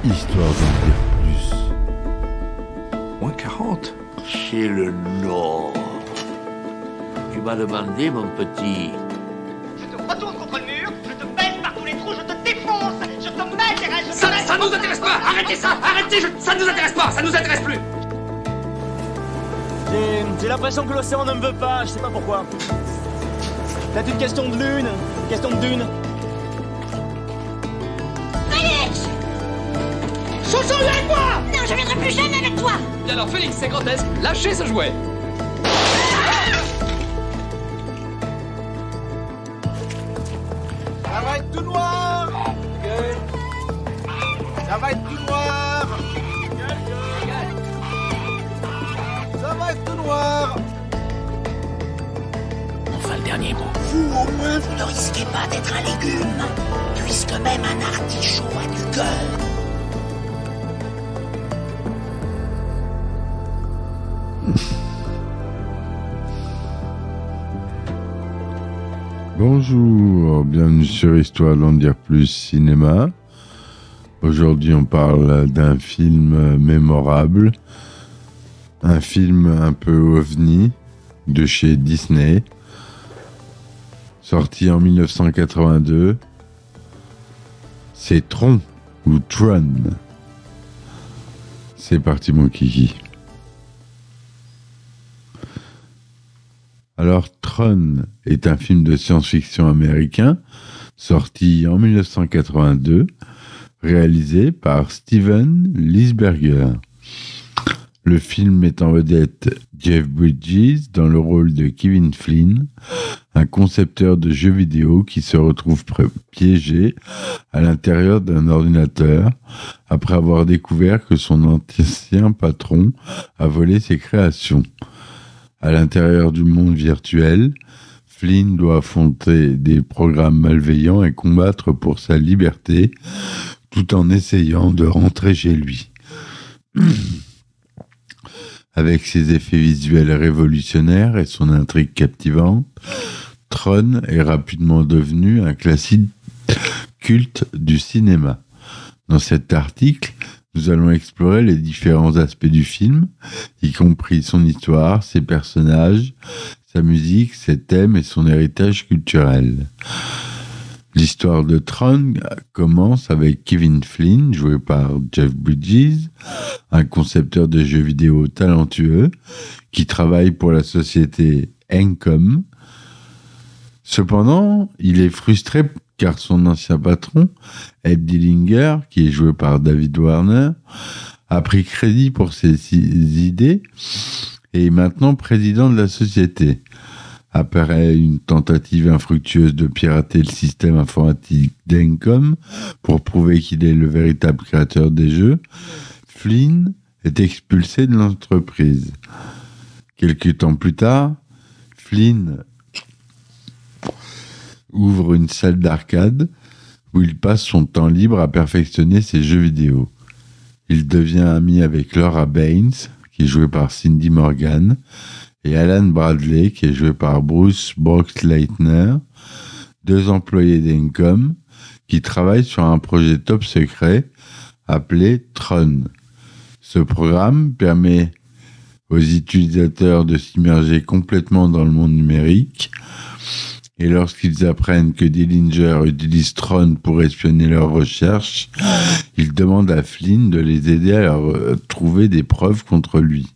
histoire d'en dire plus. Moins 40. C'est le Nord. Tu m'as demandé, mon petit. Je te retourne contre le mur, je te baisse par tous les trous, je te défonce, je te mets des règles, Ça nous intéresse pas. Arrêtez ça. Arrêtez. Ça nous intéresse pas. Ça nous intéresse plus. J'ai l'impression que l'océan ne me veut pas, je sais pas pourquoi. C'est une question de lune, une question de dune. Félix Chouchou, viens avec moi. Non, je viendrai plus jamais avec toi. Et alors Félix, c'est grotesque. Lâchez ce jouet. Ça va être tout noir. Ça va être tout noir. Ça va être tout noir. Enfin, le dernier mot. Vous, au moins, vous ne risquez pas d'être un légume, puisque même un artichaut a du cœur. Bonjour, bienvenue sur Histoire d'en dire plus cinéma. Aujourd'hui, on parle d'un film mémorable, un film un peu ovni de chez Disney, sorti en 1982. C'est Tron ou Tron. C'est parti, mon kiki. Alors, Tron est un film de science-fiction américain sorti en 1982, réalisé par Steven Lisberger. Le film met en vedette Jeff Bridges dans le rôle de Kevin Flynn, un concepteur de jeux vidéo qui se retrouve piégé à l'intérieur d'un ordinateur après avoir découvert que son ancien patron a volé ses créations. À l'intérieur du monde virtuel, Flynn doit affronter des programmes malveillants et combattre pour sa liberté, tout en essayant de rentrer chez lui. Avec ses effets visuels révolutionnaires et son intrigue captivante, Tron est rapidement devenu un classique culte du cinéma. Dans cet article, nous allons explorer les différents aspects du film, y compris son histoire, ses personnages, sa musique, ses thèmes et son héritage culturel. L'histoire de Tron commence avec Kevin Flynn, joué par Jeff Bridges, un concepteur de jeux vidéo talentueux qui travaille pour la société Encom. Cependant, il est frustré car son ancien patron, Ed Dillinger, qui est joué par David Warner, a pris crédit pour ses idées et est maintenant président de la société. Après une tentative infructueuse de pirater le système informatique d'Encom pour prouver qu'il est le véritable créateur des jeux, Flynn est expulsé de l'entreprise. Quelques temps plus tard, Flynn ouvre une salle d'arcade où il passe son temps libre à perfectionner ses jeux vidéo. Il devient ami avec Laura Baines, qui est jouée par Cindy Morgan, et Alan Bradley, qui est joué par Bruce Boxleitner, deux employés d'Encom qui travaillent sur un projet top secret appelé Tron. Ce programme permet aux utilisateurs de s'immerger complètement dans le monde numérique. Et lorsqu'ils apprennent que Dillinger utilise Tron pour espionner leurs recherches, ils demandent à Flynn de les aider à trouver des preuves contre lui.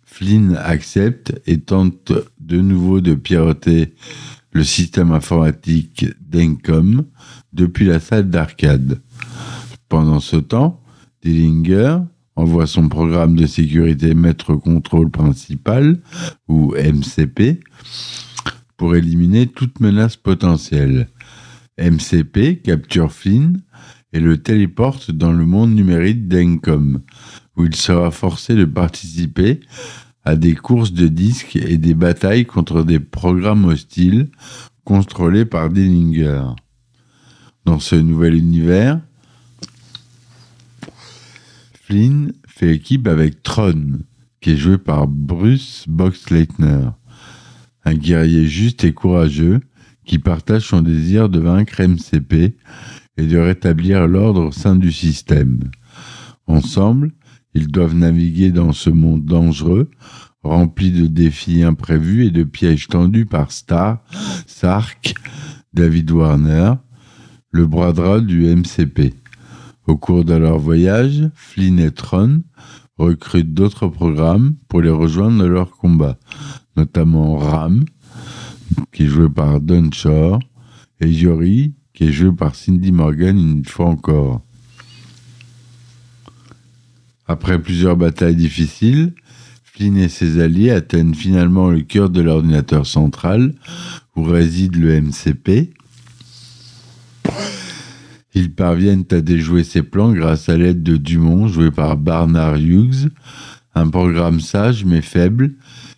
Flynn accepte et tente de nouveau de pirater le système informatique d'Encom depuis la salle d'arcade. Pendant ce temps, Dillinger envoie son programme de sécurité Maître Contrôle Principal, ou MCP, pour éliminer toute menace potentielle. MCP capture Flynn et le téléporte dans le monde numérique d'Encom, où il sera forcé de participer à des courses de disques et des batailles contre des programmes hostiles contrôlés par Dillinger. Dans ce nouvel univers, Flynn fait équipe avec Tron, qui est joué par Bruce Boxleitner, un guerrier juste et courageux qui partage son désir de vaincre MCP et de rétablir l'ordre au sein du système. Ensemble, ils doivent naviguer dans ce monde dangereux, rempli de défis imprévus et de pièges tendus par Sark, David Warner, le bras droit du MCP. Au cours de leur voyage, Flynn et Tron recrutent d'autres programmes pour les rejoindre dans leur combat, notamment Ram, qui est joué par Don Shore, et Yori, qui est joué par Cindy Morgan une fois encore. Après plusieurs batailles difficiles, Flynn et ses alliés atteignent finalement le cœur de l'ordinateur central, où réside le MCP. Ils parviennent à déjouer ses plans grâce à l'aide de Dumont, joué par Barnard Hughes, un programme sage mais faible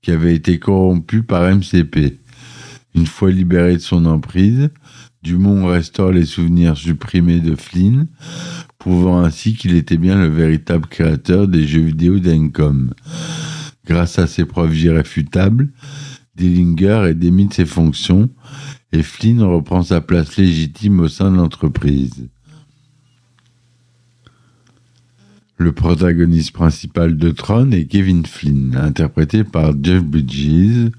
qui avait été corrompu par MCP. Une fois libéré de son emprise, Dumont restaure les souvenirs supprimés de Flynn, prouvant ainsi qu'il était bien le véritable créateur des jeux vidéo d'Encom. Grâce à ses preuves irréfutables, Dillinger est démis de ses fonctions et Flynn reprend sa place légitime au sein de l'entreprise. Le protagoniste principal de Tron est Kevin Flynn, interprété par Jeff Bridges.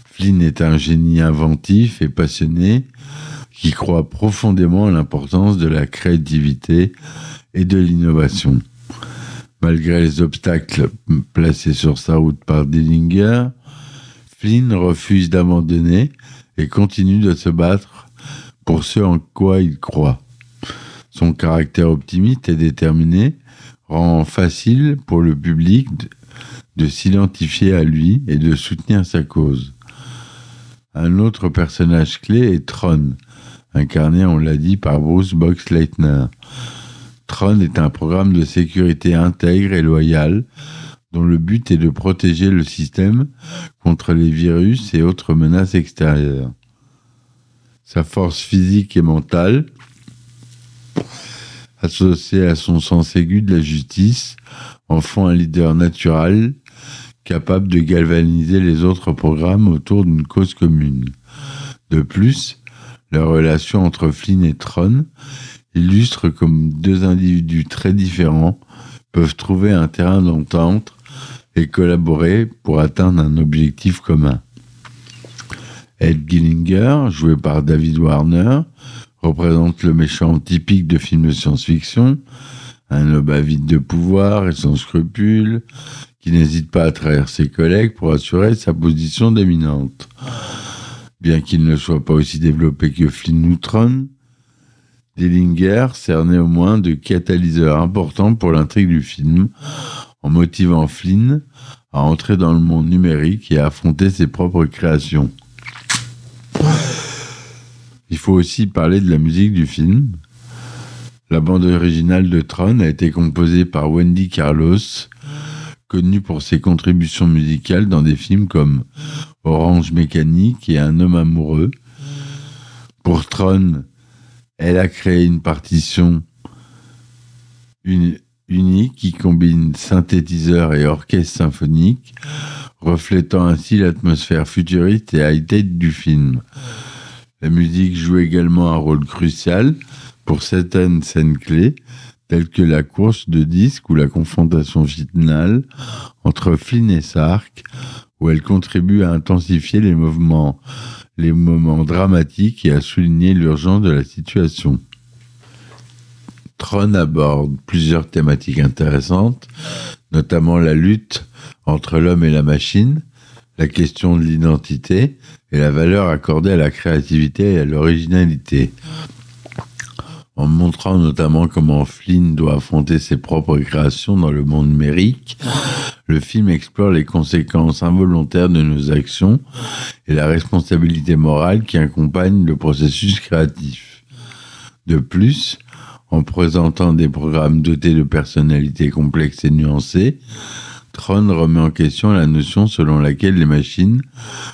Flynn est un génie inventif et passionné qui croit profondément à l'importance de la créativité et de l'innovation. Malgré les obstacles placés sur sa route par Dillinger, Flynn refuse d'abandonner et continue de se battre pour ce en quoi il croit. Son caractère optimiste et déterminé rend facile pour le public de s'identifier à lui et de soutenir sa cause. Un autre personnage clé est Tron, incarné, on l'a dit, par Bruce Boxleitner. Tron est un programme de sécurité intègre et loyal dont le but est de protéger le système contre les virus et autres menaces extérieures. Sa force physique et mentale, associée à son sens aigu de la justice, en font un leader naturel capable de galvaniser les autres programmes autour d'une cause commune. De plus, la relation entre Flynn et Tron illustre comme deux individus très différents peuvent trouver un terrain d'entente et collaborer pour atteindre un objectif commun. Ed Gillinger, joué par David Warner, représente le méchant typique de films de science-fiction, un homme avide de pouvoir et sans scrupules, qui n'hésite pas à trahir ses collègues pour assurer sa position dominante. Bien qu'il ne soit pas aussi développé que Flynn ou Tron, Dillinger sert néanmoins de catalyseur important pour l'intrigue du film, en motivant Flynn à entrer dans le monde numérique et à affronter ses propres créations. Il faut aussi parler de la musique du film. La bande originale de Tron a été composée par Wendy Carlos, connue pour ses contributions musicales dans des films comme Orange Mécanique et Un homme amoureux. Pour Tron, elle a créé une partition unique qui combine synthétiseur et orchestre symphonique, reflétant ainsi l'atmosphère futuriste et high-tech du film. La musique joue également un rôle crucial pour certaines scènes clés, telles que la course de disques ou la confrontation finale entre Flynn et Sark, où elle contribue à intensifier les moments dramatiques et à souligner l'urgence de la situation. Tron aborde plusieurs thématiques intéressantes, notamment la lutte entre l'homme et la machine, la question de l'identité et la valeur accordée à la créativité et à l'originalité. En montrant notamment comment Flynn doit affronter ses propres créations dans le monde numérique, le film explore les conséquences involontaires de nos actions et la responsabilité morale qui accompagne le processus créatif. De plus, en présentant des programmes dotés de personnalités complexes et nuancées, Tron remet en question la notion selon laquelle les machines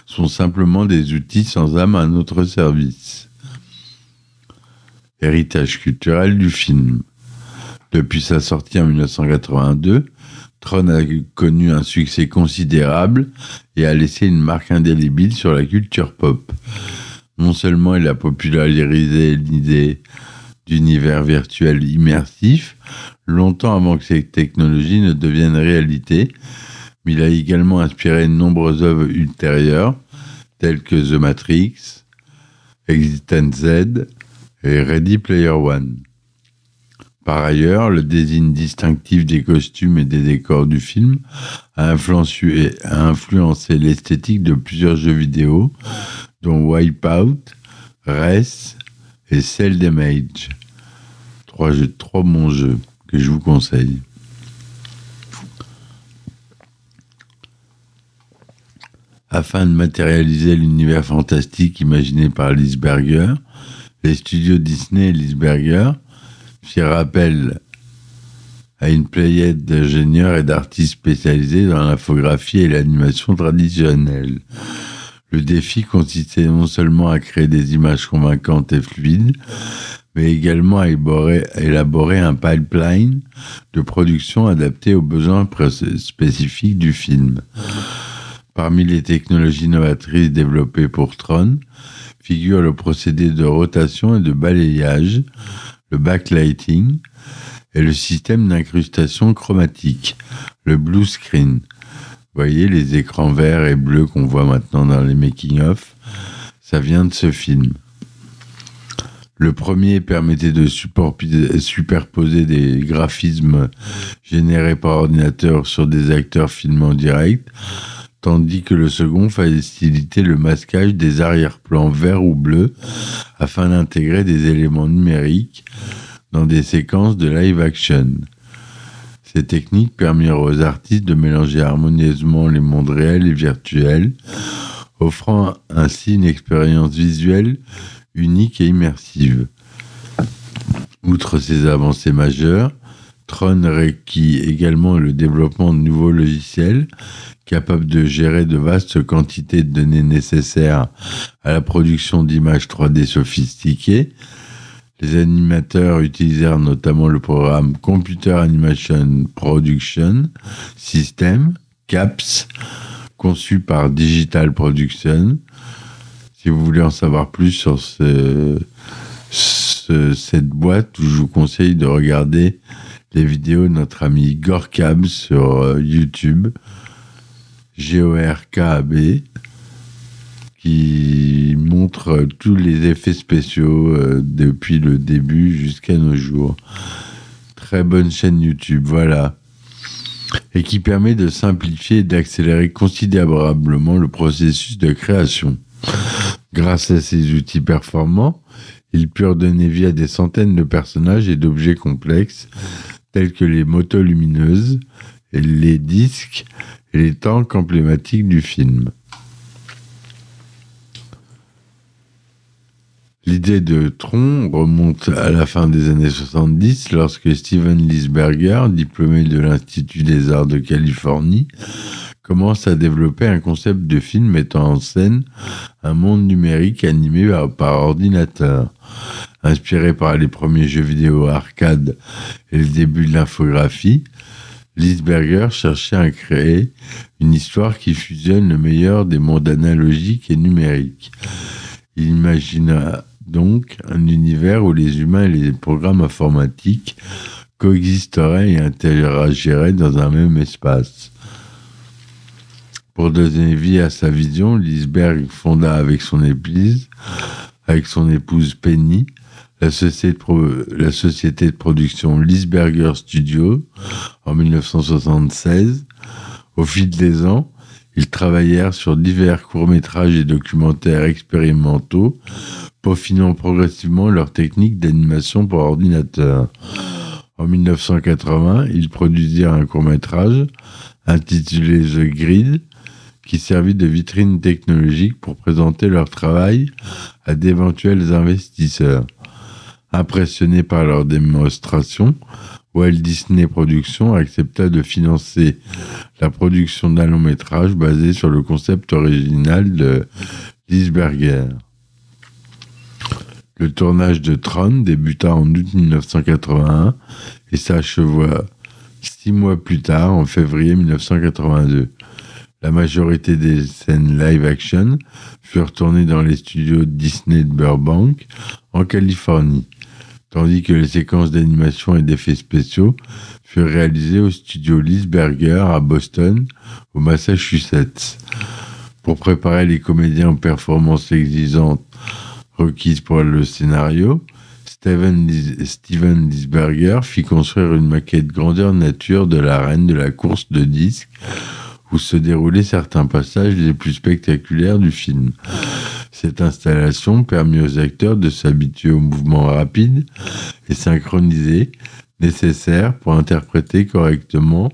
sont simplement des outils sans âme à notre service. Héritage culturel du film. Depuis sa sortie en 1982, Tron a connu un succès considérable et a laissé une marque indélébile sur la culture pop. Non seulement il a popularisé l'idée d'univers virtuel immersif, longtemps avant que ces technologies ne deviennent réalité, mais il a également inspiré de nombreuses œuvres ultérieures, telles que The Matrix, Existence Z et Ready Player One. Par ailleurs, le design distinctif des costumes et des décors du film a influencé l'esthétique de plusieurs jeux vidéo, dont Wipeout, Race et Cell Damage. Trois bons jeux que je vous conseille. Afin de matérialiser l'univers fantastique imaginé par Lisberger, les studios Disney et Lisberger firent appel à une pléiade d'ingénieurs et d'artistes spécialisés dans l'infographie et l'animation traditionnelle. Le défi consistait non seulement à créer des images convaincantes et fluides, mais également à élaborer un pipeline de production adapté aux besoins spécifiques du film. Parmi les technologies novatrices développées pour Tron figure le procédé de rotation et de balayage, le backlighting et le système d'incrustation chromatique, le blue screen. Vous voyez les écrans verts et bleus qu'on voit maintenant dans les making-of, ça vient de ce film. Le premier permettait de superposer des graphismes générés par ordinateur sur des acteurs filmés en direct, tandis que le second facilitait le masquage des arrière-plans verts ou bleus afin d'intégrer des éléments numériques dans des séquences de live action. Ces techniques permirent aux artistes de mélanger harmonieusement les mondes réels et virtuels, offrant ainsi une expérience visuelle unique et immersive. Outre ces avancées majeures, Tron requit également le développement de nouveaux logiciels capables de gérer de vastes quantités de données nécessaires à la production d'images 3D sophistiquées. Les animateurs utilisèrent notamment le programme Computer Animation Production System, CAPS, conçu par Digital Production. Si vous voulez en savoir plus sur cette boîte, je vous conseille de regarder les vidéos de notre ami Gorkab sur YouTube, Gorkab, qui montre tous les effets spéciaux depuis le début jusqu'à nos jours. Très bonne chaîne YouTube, voilà. Et qui permet de simplifier et d'accélérer considérablement le processus de création. Grâce à ces outils performants, ils purent donner vie à des centaines de personnages et d'objets complexes, tels que les motos lumineuses, et les disques et les tanks emblématiques du film. L'idée de Tron remonte à la fin des années 70, lorsque Steven Lisberger, diplômé de l'Institut des Arts de Californie, commence à développer un concept de film mettant en scène un monde numérique animé par ordinateur. Inspiré par les premiers jeux vidéo arcade et le début de l'infographie, Lisberger cherchait à créer une histoire qui fusionne le meilleur des mondes analogiques et numériques. Il imagina donc un univers où les humains et les programmes informatiques coexisteraient et interagiraient dans un même espace. Pour donner vie à sa vision, Lisberger fonda avec son épouse Penny, la société de production Lisberger Studio en 1976. Au fil des ans, ils travaillèrent sur divers courts-métrages et documentaires expérimentaux, peaufinant progressivement leur technique d'animation par ordinateur. En 1980, ils produisirent un court-métrage intitulé The Grid, qui servit de vitrine technologique pour présenter leur travail à d'éventuels investisseurs. Impressionné par leur démonstration, Walt Disney Productions accepta de financer la production d'un long-métrage basé sur le concept original de Lisberger. Le tournage de Tron débuta en août 1981 et s'acheva 6 mois plus tard, en février 1982. La majorité des scènes live-action furent tournées dans les studios Disney de Burbank, en Californie. tandis que les séquences d'animation et d'effets spéciaux furent réalisées au studio Lisberger à Boston, au Massachusetts. Pour préparer les comédiens aux performances exigeantes requises pour le scénario, Steven Lisberger fit construire une maquette grandeur nature de l'arène de la course de disques où se déroulaient certains passages les plus spectaculaires du film. Cette installation permit aux acteurs de s'habituer aux mouvements rapides et synchronisés nécessaires pour interpréter correctement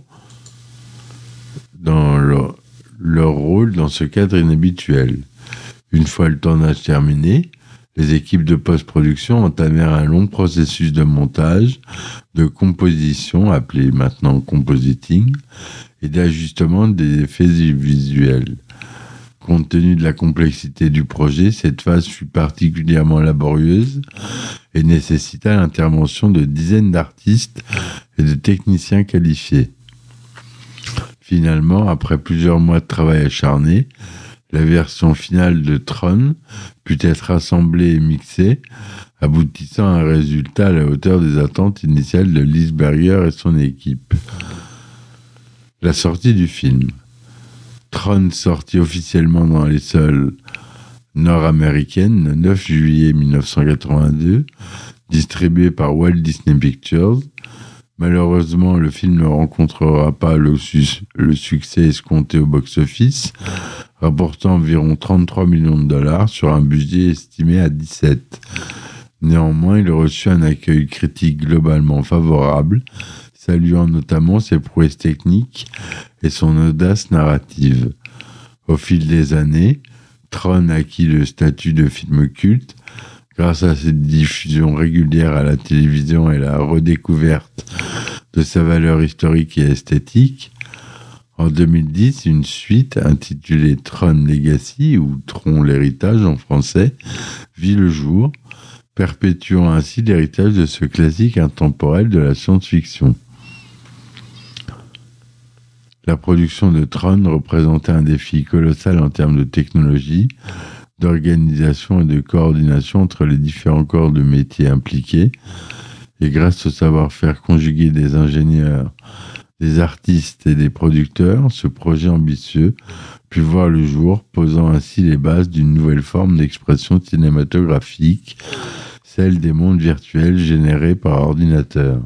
dans leur rôle dans ce cadre inhabituel. Une fois le tournage terminé, les équipes de post-production entamèrent un long processus de montage, de composition, appelé maintenant compositing, et d'ajustement des effets visuels. Compte tenu de la complexité du projet, cette phase fut particulièrement laborieuse et nécessita l'intervention de dizaines d'artistes et de techniciens qualifiés. Finalement, après plusieurs mois de travail acharné, la version finale de Tron put être assemblée et mixée, aboutissant à un résultat à la hauteur des attentes initiales de Lisberger et son équipe. La sortie du film. Tron sortit officiellement dans les salles nord-américaines le 9 juillet 1982, distribué par Walt Disney Pictures. Malheureusement, le film ne rencontrera pas le succès escompté au box-office, rapportant environ 33 millions de dollars sur un budget estimé à 17. Néanmoins, il reçut un accueil critique globalement favorable, saluant notamment ses prouesses techniques et son audace narrative. Au fil des années, Tron acquit le statut de film culte grâce à cette diffusion régulière à la télévision et la redécouverte de sa valeur historique et esthétique. En 2010, une suite intitulée Tron Legacy, ou Tron l'héritage en français, vit le jour, perpétuant ainsi l'héritage de ce classique intemporel de la science-fiction. La production de Tron représentait un défi colossal en termes de technologie, d'organisation et de coordination entre les différents corps de métier impliqués, et grâce au savoir-faire conjugué des ingénieurs, des artistes et des producteurs, ce projet ambitieux put voir le jour, posant ainsi les bases d'une nouvelle forme d'expression cinématographique, celle des mondes virtuels générés par ordinateur.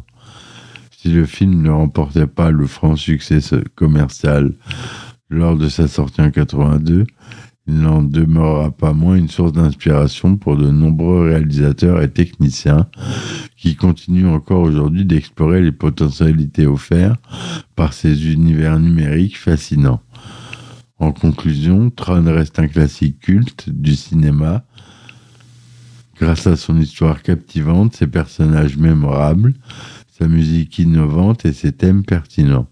Si le film ne remportait pas le franc succès commercial lors de sa sortie en 1982, il n'en demeurera pas moins une source d'inspiration pour de nombreux réalisateurs et techniciens qui continuent encore aujourd'hui d'explorer les potentialités offertes par ces univers numériques fascinants. En conclusion, Tron reste un classique culte du cinéma grâce à son histoire captivante, ses personnages mémorables, sa musique innovante et ses thèmes pertinents.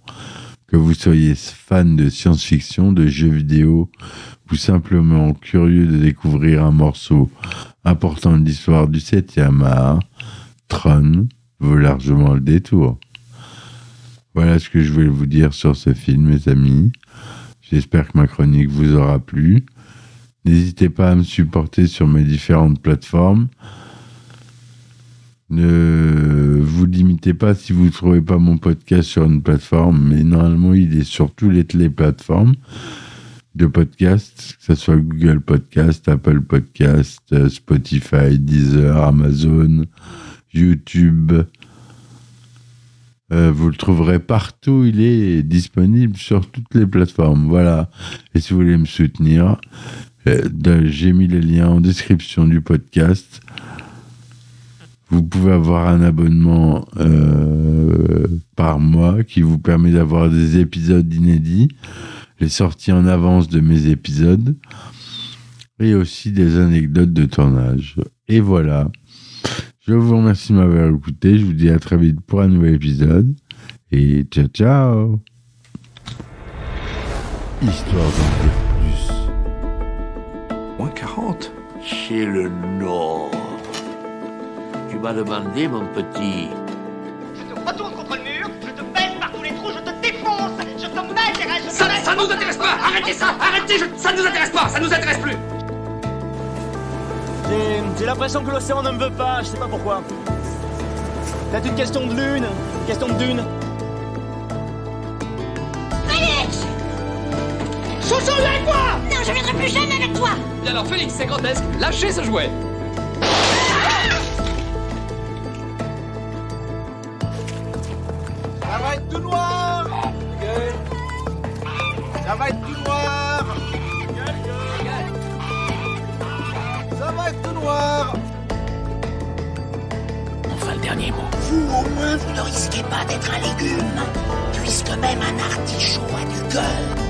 Que vous soyez fan de science-fiction, de jeux vidéo ou simplement curieux de découvrir un morceau important de l'histoire du 7e art, Tron vaut largement le détour. Voilà ce que je voulais vous dire sur ce film, mes amis. J'espère que ma chronique vous aura plu. N'hésitez pas à me supporter sur mes différentes plateformes. Ne vous limitez pas si vous ne trouvez pas mon podcast sur une plateforme, mais normalement il est sur toutes les plateformes de podcast, que ce soit Google Podcast, Apple Podcast, Spotify, Deezer, Amazon, YouTube. Vous le trouverez partout, il est disponible sur toutes les plateformes. Voilà. Et si vous voulez me soutenir, j'ai mis les liens en description du podcast. Vous pouvez avoir un abonnement par mois qui vous permet d'avoir des épisodes inédits, les sorties en avance de mes épisodes et aussi des anecdotes de tournage. Et voilà. Je vous remercie de m'avoir écouté. Je vous dis à très vite pour un nouvel épisode. Et ciao, ciao. Histoire d'en dire plus. Moins 40. Chez le Nord. Tu m'as demandé, mon petit. Je te retourne contre le mur, je te baisse par tous les trous, je te défonce, je te mets des règles. Ça nous intéresse pas. Arrêtez ça. Arrêtez. Ça ne nous intéresse pas. Ça nous intéresse plus. J'ai l'impression que l'océan ne me veut pas, je sais pas pourquoi. C'est une question de lune, question de dune. Félix! Chouchou, viens avec moi! Non, je viendrai plus jamais avec toi! Et alors Félix, c'est grotesque, lâchez ce jouet. Ça va être tout noir. Ça va être tout noir. Ça va être tout noir. Enfin, le dernier mot. Vous, au moins, vous ne risquez pas d'être un légume, puisque même un artichaut a du gueule.